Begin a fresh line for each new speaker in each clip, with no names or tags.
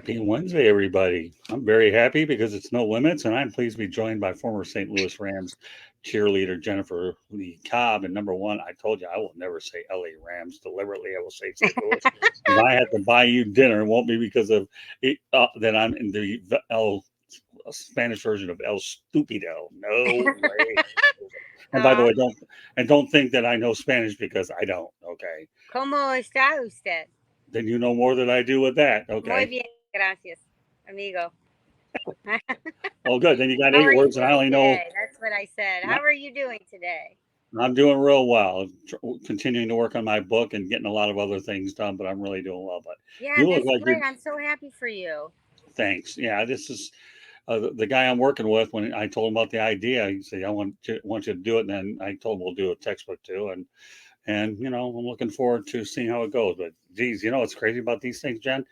Happy Wednesday, everybody. I'm very happy because it's no limits, and I'm pleased to be joined by former St. Louis Rams cheerleader Jennifer Lee Cobb. And number one, I told you I will never say LA Rams deliberately. I will say St. Louis. If I have to buy you dinner, it won't be because of it, that I'm in the Spanish version of El Stupido. No way. And by the way, don't think that I know Spanish because I don't. Okay.
¿Cómo está usted?
Then you know more than I do with that.
Muy
Okay.
bien, gracias, amigo.
Oh, good. Then you got
How
8
are you
words, and I
doing
only know.
today? That's what I said. How are you doing today?
I'm doing real well. Continuing to work on my book and getting a lot of other things done, but I'm really doing well. But
Yeah,
you look
that's
like
great.
you're.
I'm so happy for you.
Thanks. Yeah, this is the guy I'm working with. When I told him about the idea, he said, "I want you to do it." And then I told him we'll do a textbook too, and I'm looking forward to seeing how it goes. But geez, what's crazy about these things, Jen,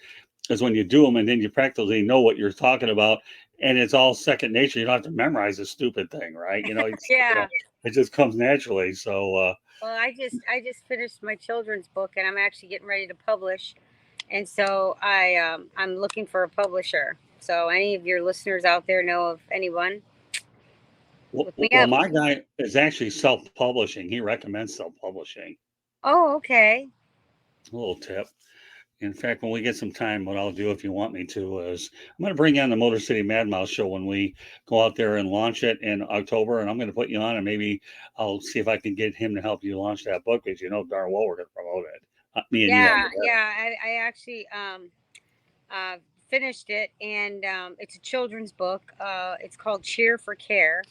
is when you do them and then you practically know what you're talking about, and it's all second nature. You don't have to memorize a stupid thing, right?
Yeah.
It just comes naturally. So.
Well, I just finished my children's book, and I'm actually getting ready to publish, and so I'm looking for a publisher. So any of your listeners out there know of anyone? Look me
Well,
up.
my guy is actually self-publishing. He recommends self-publishing.
Oh, okay.
A little tip. In fact, when we get some time, what I'll do if you want me to is I'm going to bring you on the Motor City Mad Mouse show when we go out there and launch it in October, and I'm going to put you on, and maybe I'll see if I can get him to help you launch that book because you know darn well we're going to promote it. Me and you on
Yeah,
the
yeah. I actually uh, finished it, and it's a children's book. It's called Cheer for Care.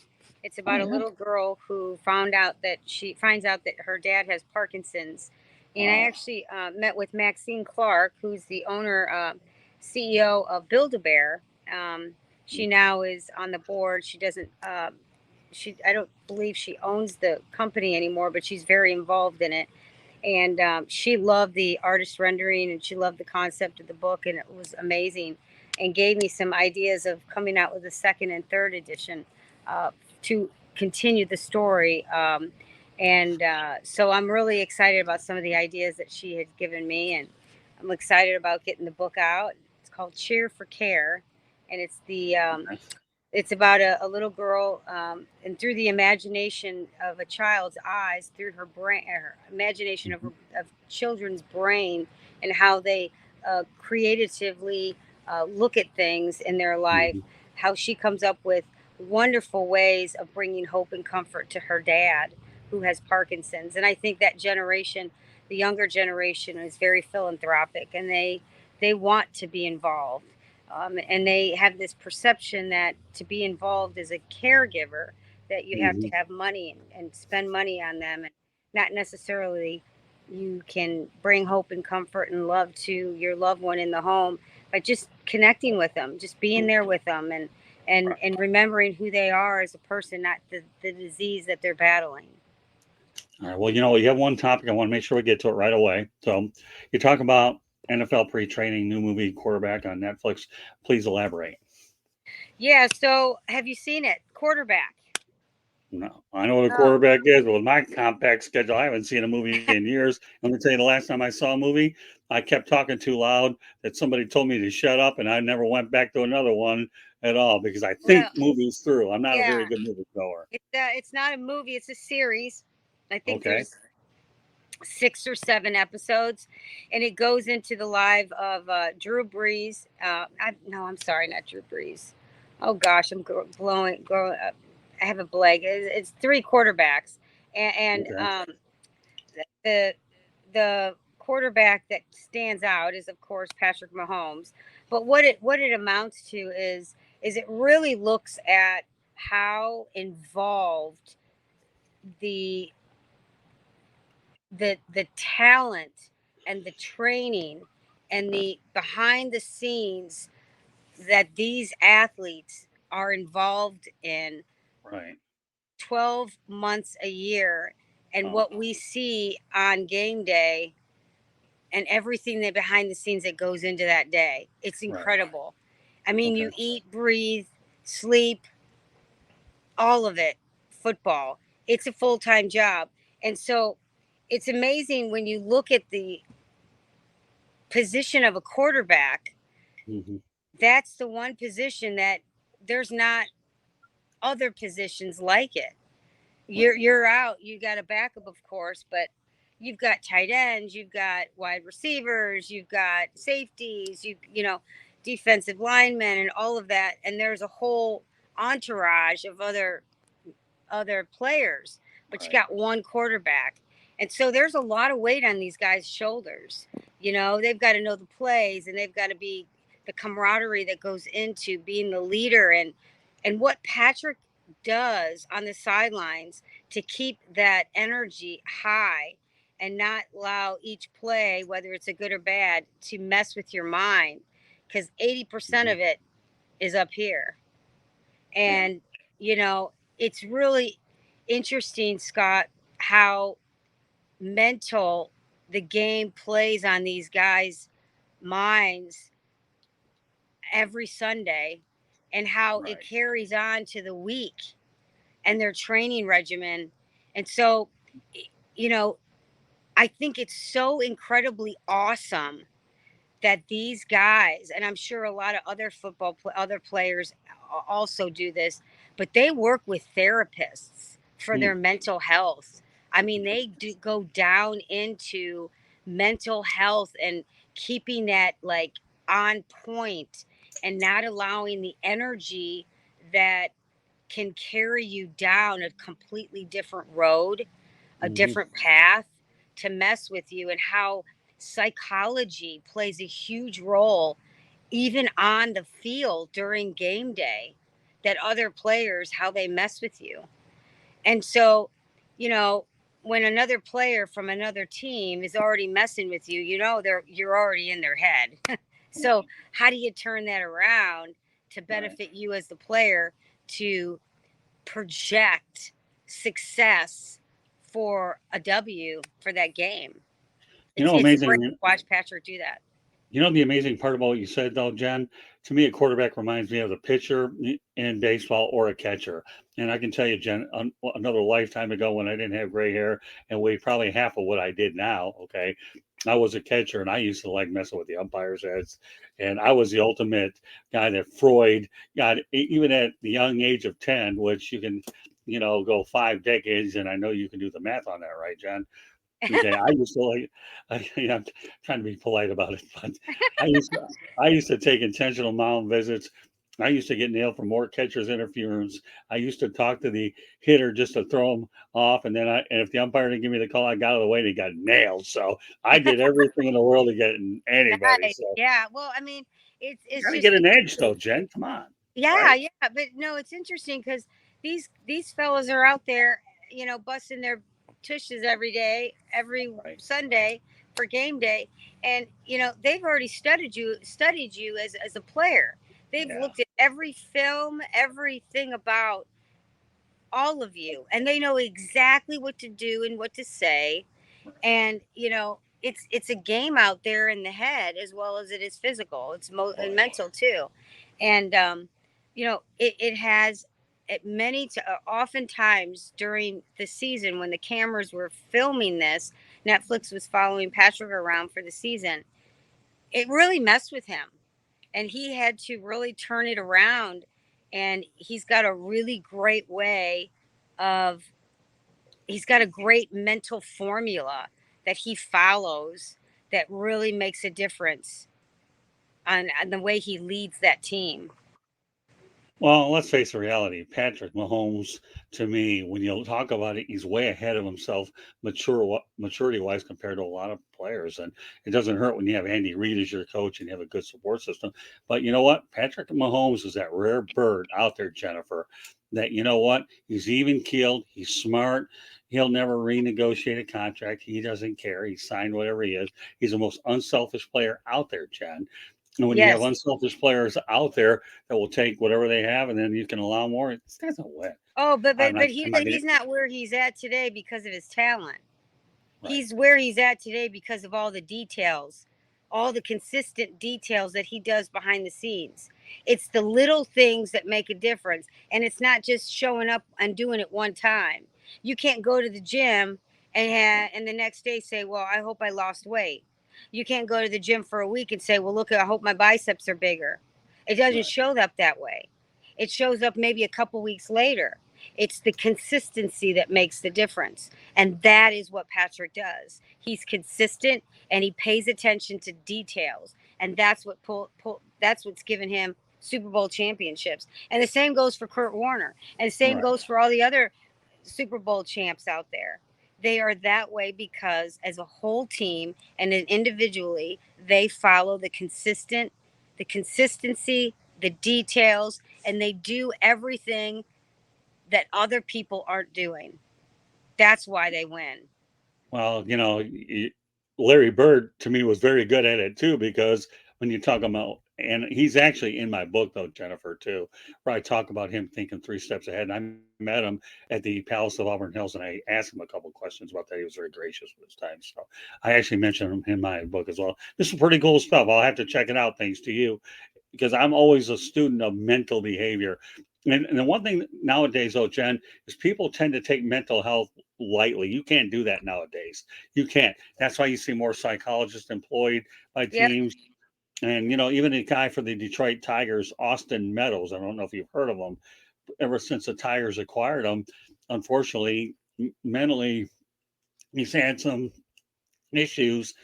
It's
Oh
about a
yeah.
little girl who she finds out that her dad has Parkinson's, and I
Wow.
actually met with Maxine Clark, who's the owner, CEO of Build-A-Bear. She now is on the board. She doesn't. I don't believe she owns the company anymore, but she's very involved in it, and she loved the artist rendering, and she loved the concept of the book, and it was amazing, and gave me some ideas of coming out with a second and third edition to continue the story, and so I'm really excited about some of the ideas that she had given me, and I'm excited about getting the book out. It's called Cheer for Care, and it's about a little girl, and through the imagination of a child's eyes, through her brain, her imagination
Mhm.
of children's brain, and how they creatively look at things in their life,
Mhm.
how she comes up with wonderful ways of bringing hope and comfort to her dad, who has Parkinson's. And I think that generation, the younger generation, is very philanthropic, and they want to be involved, and they have this perception that to be involved as a caregiver, that you have to
Mhm.
have money and spend money on them, and not necessarily you can bring hope and comfort and love to your loved one in the home by just connecting with them, just being there with them, and
Right.
and remembering who they are as a person, not the disease that they're battling.
All right. Well, you have one topic. I want to make sure we get to it right away. So, you talk about NFL pre-training, new movie quarterback on Netflix. Please elaborate.
Yeah, so have you seen it? Quarterback.
No, I know what a
Oh.
quarterback is, but with my compact schedule, I haven't seen a movie in years. Let me tell you, the last time I saw a movie, I kept talking too loud that somebody told me to shut up, and I never went back to another one at all because I think
Well,
movies through. I'm not a very
yeah.
good movie goer.
It's not a movie, it's a series. I think
Okay.
there's 6 or 7 episodes, and it goes into the life of Drew Brees. No, I'm sorry, not Drew Brees. Oh gosh, I'm blowing. I have a blank. It's three quarterbacks, and
Okay.
the the quarterback that stands out is of course Patrick Mahomes. But what it amounts to is it really looks at how involved the the talent and the training and the behind the scenes that these athletes are involved in
Right.
12 months a year, and
Oh.
what we see on game day, and everything that behind the scenes that goes into that day. It's
Right.
incredible. I mean,
Okay.
you eat, breathe, sleep, all of it, football. It's a full-time job. And so it's amazing when you look at the position of a quarterback,
Hmm.
that's the one position that there's not other positions like it. You're out. You got a backup, of course, but you've got tight ends, you've got wide receivers, you've got safeties, defensive linemen, and all of that. And there's a whole entourage of other players, but you
Right.
got one quarterback. And so there's a lot of weight on these guys' shoulders. They've got to know the plays, and they've got to be the camaraderie that goes into being the leader, and what Patrick does on the sidelines to keep that energy high and not allow each play, whether it's a good or bad, to mess with your mind, because 80%
Mhm.
of it is up here.
Yeah.
And it's really interesting, Scott, how mental the game plays on these guys' minds every Sunday, and how it
Right.
carries on to the week and their training regimen. And so, you know, I think it's so incredibly awesome that these guys, and I'm sure a lot of other players also do this, but they work with therapists for their
Mm.
mental health. I mean, they do go down into mental health and keeping that like on point, and not allowing the energy that can carry you down a completely different road, a
Mhm.
different path, to mess with you, and how psychology plays a huge role even on the field during game day, that other players, how they mess with you. And so, you know, when another player from another team is already messing with you, you're already in their head. So how do you turn that around to
Right.
benefit you as the player, to project success for a W for that game? It's great to
Amazing.
watch Patrick do that.
The amazing part about what you said, though, Jen, to me, a quarterback reminds me of a pitcher in baseball or a catcher. And I can tell you, Jen, another lifetime ago when I didn't have gray hair and weighed probably half of what I did now, okay, I was a catcher and I used to like messing with the umpires' heads. And I was the ultimate guy that Freud got, even at the young age of 10, which you can, go 5 decades. And I know you can do the math on that, right, Jen? Okay, I used to like, I'm trying to be polite about it, but I used to, I used to take intentional mound visits. I used to get nailed for more catcher's interference. I used to talk to the hitter just to throw him off, and and if the umpire didn't give me the call, I got out of the way and he got nailed. So I did everything in the world to get anybody.
Nice.
So
Yeah. Well, I mean, it's
got to
just
get an edge, though, Jen. Come on,
yeah,
right?
yeah. But no, it's interesting because these fellas are out there, busting their tushes every day, every
Right.
Sunday for game day, and they've already studied you as a player. They've
Yeah.
looked at every film, everything about all of you, and they know exactly what to do and what to say. And it's a game out there in the head as well as it is physical. It's
Right.
and mental too. And it has at oftentimes during the season when the cameras were filming this, Netflix was following Patrick around for the season. It really messed with him, and he had to really turn it around. And he's got a really great way of he's got a great mental formula that he follows that really makes a difference on the way he leads that team.
Well, let's face the reality. Patrick Mahomes, to me, when you talk about it, he's way ahead of himself, maturity wise, compared to a lot of players. And it doesn't hurt when you have Andy Reid as your coach and you have a good support system. But you know what? Patrick Mahomes is that rare bird out there, Jennifer. That you know what? He's even keeled. He's smart. He'll never renegotiate a contract. He doesn't care. He signed whatever he is. He's the most unselfish player out there, Jen. And when you have
Yes.
unselfish players out there that will take whatever they have, and then you can allow more. This guy's a win.
Oh, but
I'm
but
not.
but
I'm not getting
he's not where he's at today because of his talent.
right.
He's where he's at today because of all the details, all the consistent details that he does behind the scenes. It's the little things that make a difference. And it's not just showing up and doing it one time. You can't go to the gym and the next day say, well, I hope I lost weight. You can't go to the gym for a week and say, well, look, I hope my biceps are bigger. It doesn't
Right.
show up that way. It shows up maybe a couple weeks later. It's the consistency that makes the difference. And that is what Patrick does. He's consistent and he pays attention to details. And that's that's what's given him Super Bowl championships. And the same goes for Kurt Warner. And the same
Right.
goes for all the other Super Bowl champs out there. They are that way because as a whole team and individually, they follow the consistency, the details, and they do everything that other people aren't doing. That's why they win.
Well, Larry Bird to me was very good at it too, because when you talk about, and he's actually in my book though, Jennifer, too, where I talk about him thinking 3 steps ahead. And I met him at the Palace of Auburn Hills, and I asked him a couple questions about that. He was very gracious with his time, so I actually mentioned him in my book as well. This is pretty cool stuff. I'll have to check it out, thanks to you, because I'm always a student of mental behavior. And the one thing nowadays, though, Jen, is people tend to take mental health lightly. You can't do that nowadays. You can't. That's why you see more psychologists employed by
Yep.
teams. And, even a guy for the Detroit Tigers, Austin Meadows, I don't know if you've heard of him, ever since the Tigers acquired him, unfortunately, mentally, he's had some issues,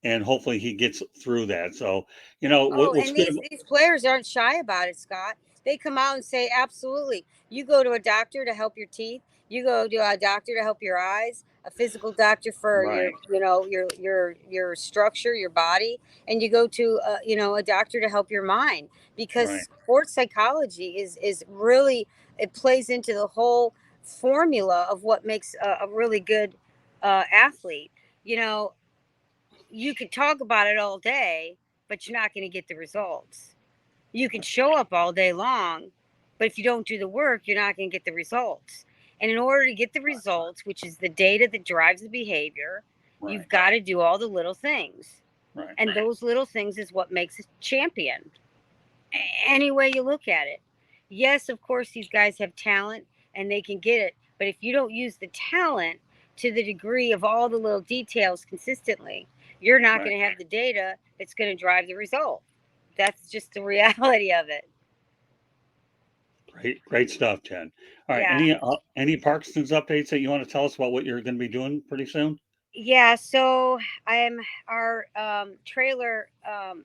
and hopefully he gets through that. So,
Oh,
what's
and
good.
these players aren't shy about it, Scott. They come out and say, absolutely. You go to a doctor to help your teeth. You go to a doctor to help your eyes. A physical doctor for your,
Right,
your structure, your body, and you go to, a doctor to help your mind. Because
right,
sports psychology is really, it plays into the whole formula of what makes a really good athlete. You know, you could talk about it all day, but you're not going to get the results. You can show up all day long, but if you don't do the work, you're not going to get the results. And in order to get the results, which is the data that drives the behavior,
right,
you've got to do all the little things.
right,
And those little things is what makes a champion. Any way you look at it. Yes, of course, these guys have talent and they can get it. But if you don't use the talent to the degree of all the little details consistently, you're not
right.
going to have the data that's going to drive the result. That's just the reality of it.
Great, great stuff, Jen. All right,
Yeah.
any Parkinson's updates that you want to tell us about what you're going to be doing pretty soon?
Yeah, so I'm our trailer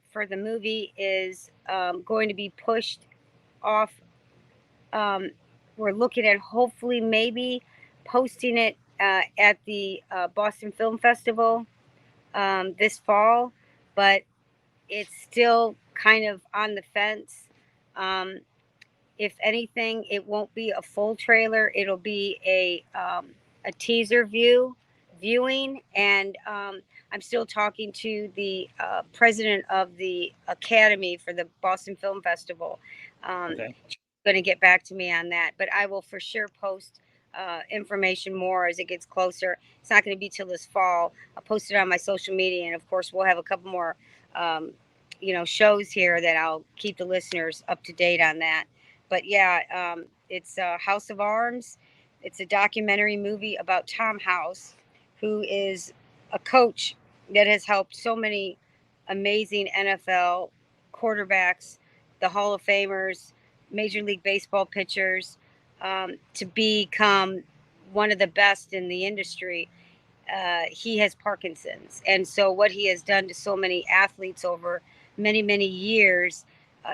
for the movie is going to be pushed off. Um, we're looking at hopefully maybe posting it at the Boston Film Festival this fall, but it's still kind of on the fence. Um, if anything, it won't be a full trailer. It'll be a teaser viewing, and I'm still talking to the president of the Academy for the Boston Film Festival. Um,
Okay.
going to get back to me on that, but I will for sure post information more as it gets closer. It's not going to be till this fall. I'll post it on my social media, and of course, we'll have a couple more, shows here that I'll keep the listeners up to date on that. But yeah, it's House of Arms. It's a documentary movie about Tom House, who is a coach that has helped so many amazing NFL quarterbacks, the Hall of Famers, Major League Baseball pitchers, to become one of the best in the industry. He has Parkinson's. And so, what he has done to so many athletes over many, many years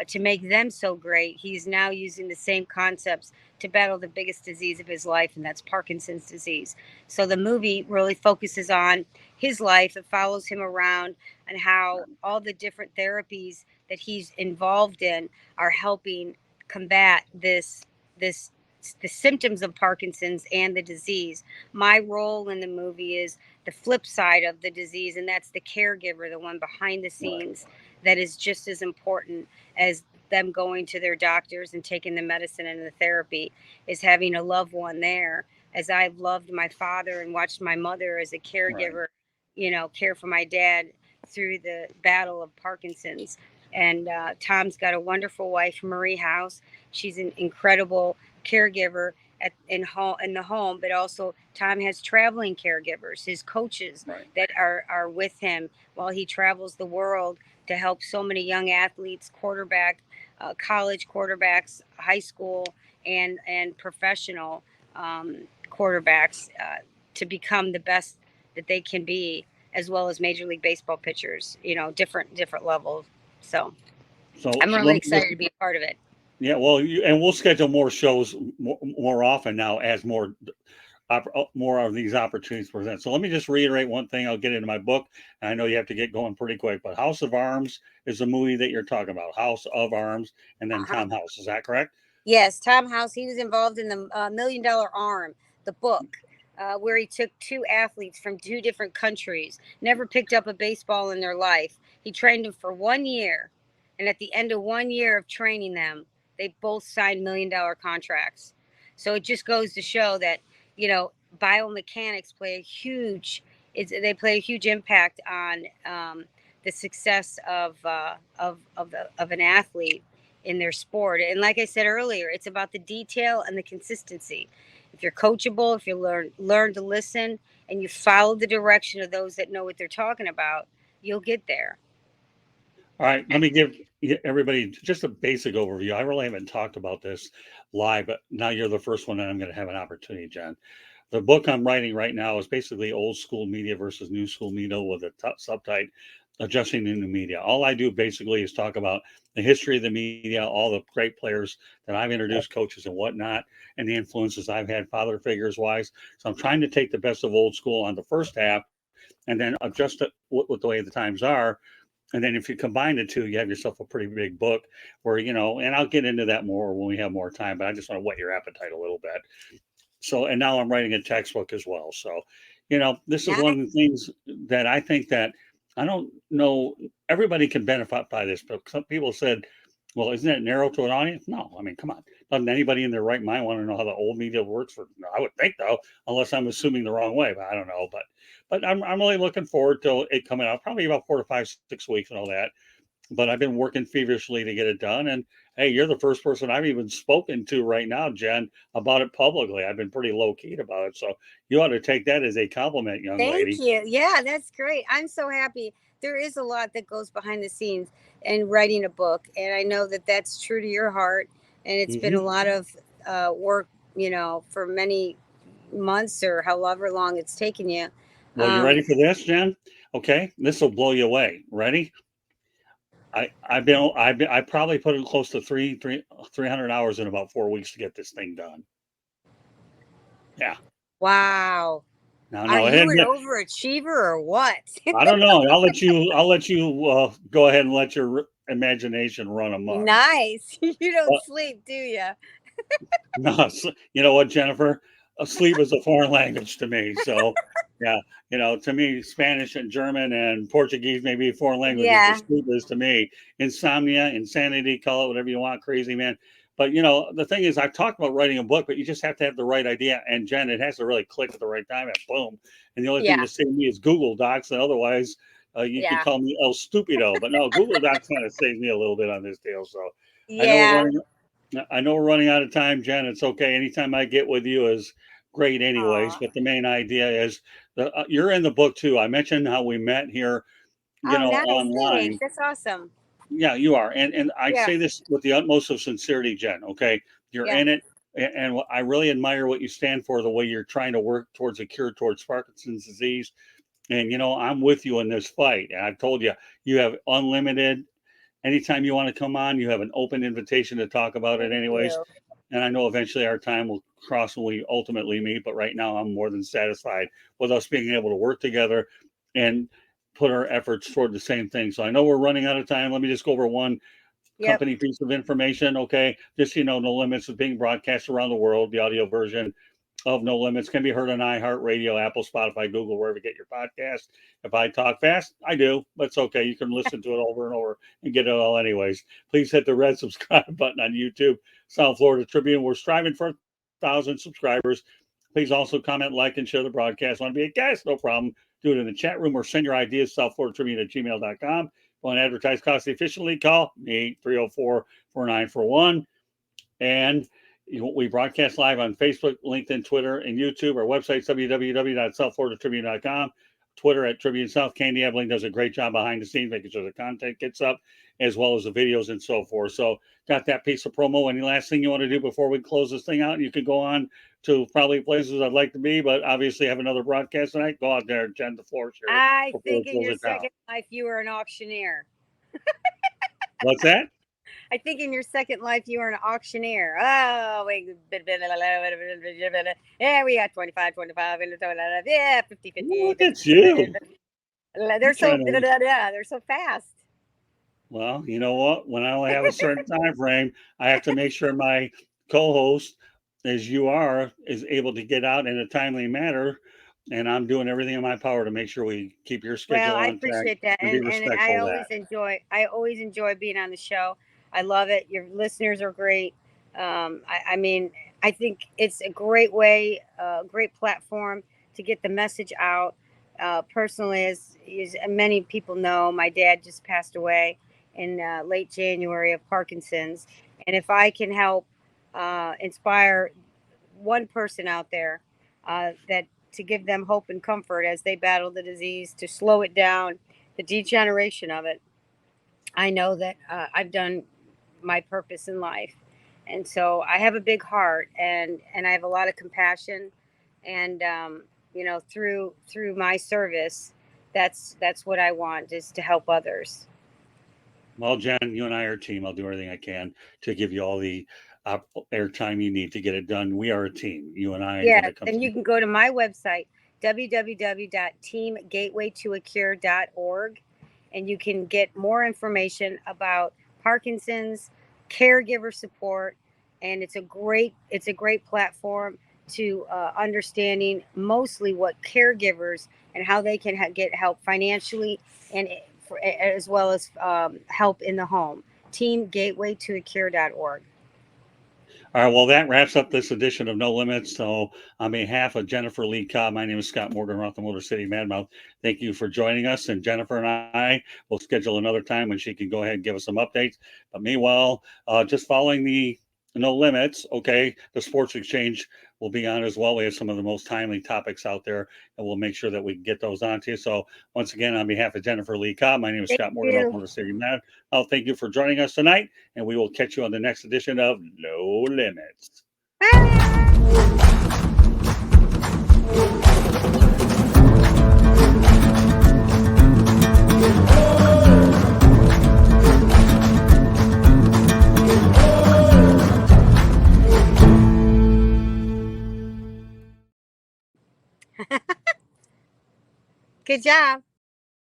to make them so great, he's now using the same concepts to battle the biggest disease of his life, and that's Parkinson's disease. So, the movie really focuses on his life. It follows him around and how all the different therapies that he's involved in are helping combat this the symptoms of Parkinson's and the disease. My role in the movie is the flip side of the disease, and that's the caregiver, the one behind the
Right,
scenes that is just as important as them going to their doctors and taking the medicine and the therapy, is having a loved one there. As I've loved my father and watched my mother as a
right,
caregiver, care for my dad through the battle of Parkinson's. And Tom's got a wonderful wife, Marie House. She's an incredible caregiver in the home, but also Tom has traveling caregivers, his coaches
right,
that are with him while he travels the world to help so many young athletes, quarterback, college quarterbacks, high school, and professional quarterbacks to become the best that they can be, as well as Major League Baseball pitchers. Different levels. So I'm really excited to be a part of it.
Yeah, well, and we'll schedule more shows more often now as more of these opportunities present. So let me just reiterate one thing. I'll get into my book, and I know you have to get going pretty quick. But House of Arms is the movie that you're talking about. House of Arms, and then Tomhouse. Is that correct?
Yes, Tomhouse. He was involved in the $1 Million Arm, the book, where he took two athletes from two different countries, never picked up a baseball in their life. He trained them for 1 year, and at the end of 1 year of training them, they both signed $1 Million contracts. So it just goes to show that biomechanics play a huge impact on the success of an athlete in their sport. And like I said earlier, it's about the detail and the consistency. If you're coachable, if you learn to listen, and you follow the direction of those that know what they're talking about, you'll get there.
All right, let me give everybody just a basic overview. I really haven't talked about this live, but now you're the first one, and I'm going to have an opportunity, Jen. The book I'm writing right now is basically old school media versus new school media with a subtitle, Adjusting to New Media. All I do basically is talk about the history of the media, all the great players that I've introduced, coaches and whatnot, and the influences I've had father figures wise. So I'm trying to take the best of old school on the first half and then adjust it with the way the times are. And then if you combine the two, you have yourself a pretty big book where, and I'll get into that more when we have more time, but I just want to whet your appetite a little bit. So, and now I'm writing a textbook as well. So, this is one of the things that I think that I don't know, everybody can benefit by this, but some people said, well, isn't it narrow to an audience? No, I mean, come on. Doesn't anybody in their right mind want to know how the old media works? I would think though, unless I'm assuming the wrong way, but I don't know. But I'm really looking forward to it coming out, probably about 4 to 5, 6 weeks and all that. But I've been working feverishly to get it done. And hey, you're the first person I've even spoken to right now, Jen, about it publicly. I've been pretty low key about it. So you ought to take that as a compliment, young lady.
Thank you. Yeah, that's great. I'm so happy. There is a lot that goes behind the scenes in writing a book. And I know that that's true to your heart. And it's been a lot of work, for many months or however long it's taken you.
Well, you ready for this, Jen? Okay, this will blow you away. Ready? I probably put in close to 300 hours in about 4 weeks to get this thing done. Yeah.
Wow.
Now,
are you an overachiever or what?
I don't know. I'll let you go ahead and let your imagination run amok.
Nice. You don't sleep, do you?
No, you know what, Jennifer? Sleep is a foreign language to me. So, yeah, to me, Spanish and German and Portuguese may be foreign languages.
Yeah.
Sleep is to me insomnia, insanity, call it whatever you want, crazy man. But the thing is, I've talked about writing a book, but you just have to have the right idea. And Jen, it has to really click at the right time, and boom. And the only thing to save me is Google Docs, and otherwise, you can call me El Stupido. But no, Google Docs kind of saves me a little bit on this deal. So I know we're running out of time, Jen. It's okay. Anytime I get with you is great anyways. But the main idea is you're in the book too. I mentioned how we met here,
nice.
online.
Thanks. That's awesome.
Yeah, you are. And I say this with the utmost of sincerity, Jen. Okay. You're in it. And I really admire what you stand for, the way you're trying to work towards a cure towards Parkinson's disease. And, I'm with you in this fight. And I've told you, you have unlimited. Anytime you want to come on, you have an open invitation to talk about it anyways. And I know eventually our time will cross when we ultimately meet. But right now, I'm more than satisfied with us being able to work together and put our efforts toward the same thing. So I know we're running out of time. Let me just go over one company piece of information. Okay. Just, No Limits is being broadcast around the world. The audio version of No Limits can be heard on iHeartRadio, Apple, Spotify, Google, wherever you get your podcast. If I talk fast, I do, but it's okay. You can listen to it over and over and get it all anyways. Please hit the red subscribe button on YouTube, South Florida Tribune. We're striving for 1,000 subscribers. Please also comment, like, and share the broadcast. Want to be a guest? No problem. Do it in the chat room or send your ideas, southfloridatribune@gmail.com. Want to advertise cost efficiently? Call me, 304-4941. And we broadcast live on Facebook, LinkedIn, Twitter, and YouTube. Our website, www.southfloridatribune.com. Twitter at Tribune South. Candy Ebling does a great job behind the scenes, making sure the content gets up, as well as the videos and so forth. So got that piece of promo. Any last thing you want to do before we close this thing out? You could go on to probably places I'd like to be, but obviously have another broadcast tonight. Go out there, Jen, the floor is yours.
I think in your second life you were an auctioneer.
What's that?
I think in your second life you were an auctioneer. Oh, wait. Yeah, we got 25, yeah, 50, 50.
Look at you.
They're so fast.
Well, you know what? When I only have a certain time frame, I have to make sure my co-host, as you are, is able to get out in a timely manner. And I'm doing everything in my power to make sure we keep your schedule
Well, I
on track.
appreciate that, and I always enjoy being on the show. I love it. Your listeners are great. I mean, I think it's a great way, great platform to get the message out. Personally, as many people know, my dad just passed away in late January of Parkinson's, and if I can help inspire one person out there that to give them hope and comfort as they battle the disease, to slow it down, the degeneration of it, I know that I've done my purpose in life. And so I have a big heart, and I have a lot of compassion, and through my service, that's what I want, is to help others.
Well, Jen, you and I are a team. I'll do everything I can to give you all the airtime you need to get it done. We are a team, you and I.
Yeah, and you can go to my website, www.teamgatewaytoacure.org, and you can get more information about Parkinson's, caregiver support, and it's a great platform to understanding mostly what caregivers and how they can get help financially, and as well as help in the home. Teamgatewaytoacure.org.
All right, well, that wraps up this edition of No Limits. So on behalf of Jennifer Lee Cobb, my name is Scott Morgan, Roth, the Motor City Madmouth. Thank you for joining us. And Jennifer and I will schedule another time when she can go ahead and give us some updates. But meanwhile, just following the No Limits, okay, the Sports Exchange will be on as well. We have some of the most timely topics out there, and we'll make sure that we can get those on to you. So once again, on behalf of Jennifer Lee Cobb, my name is Scott Morgan, Roth, Motor City Madmouth. Thank you for joining us tonight, and we will catch you on the next edition of No Limits.
Good job.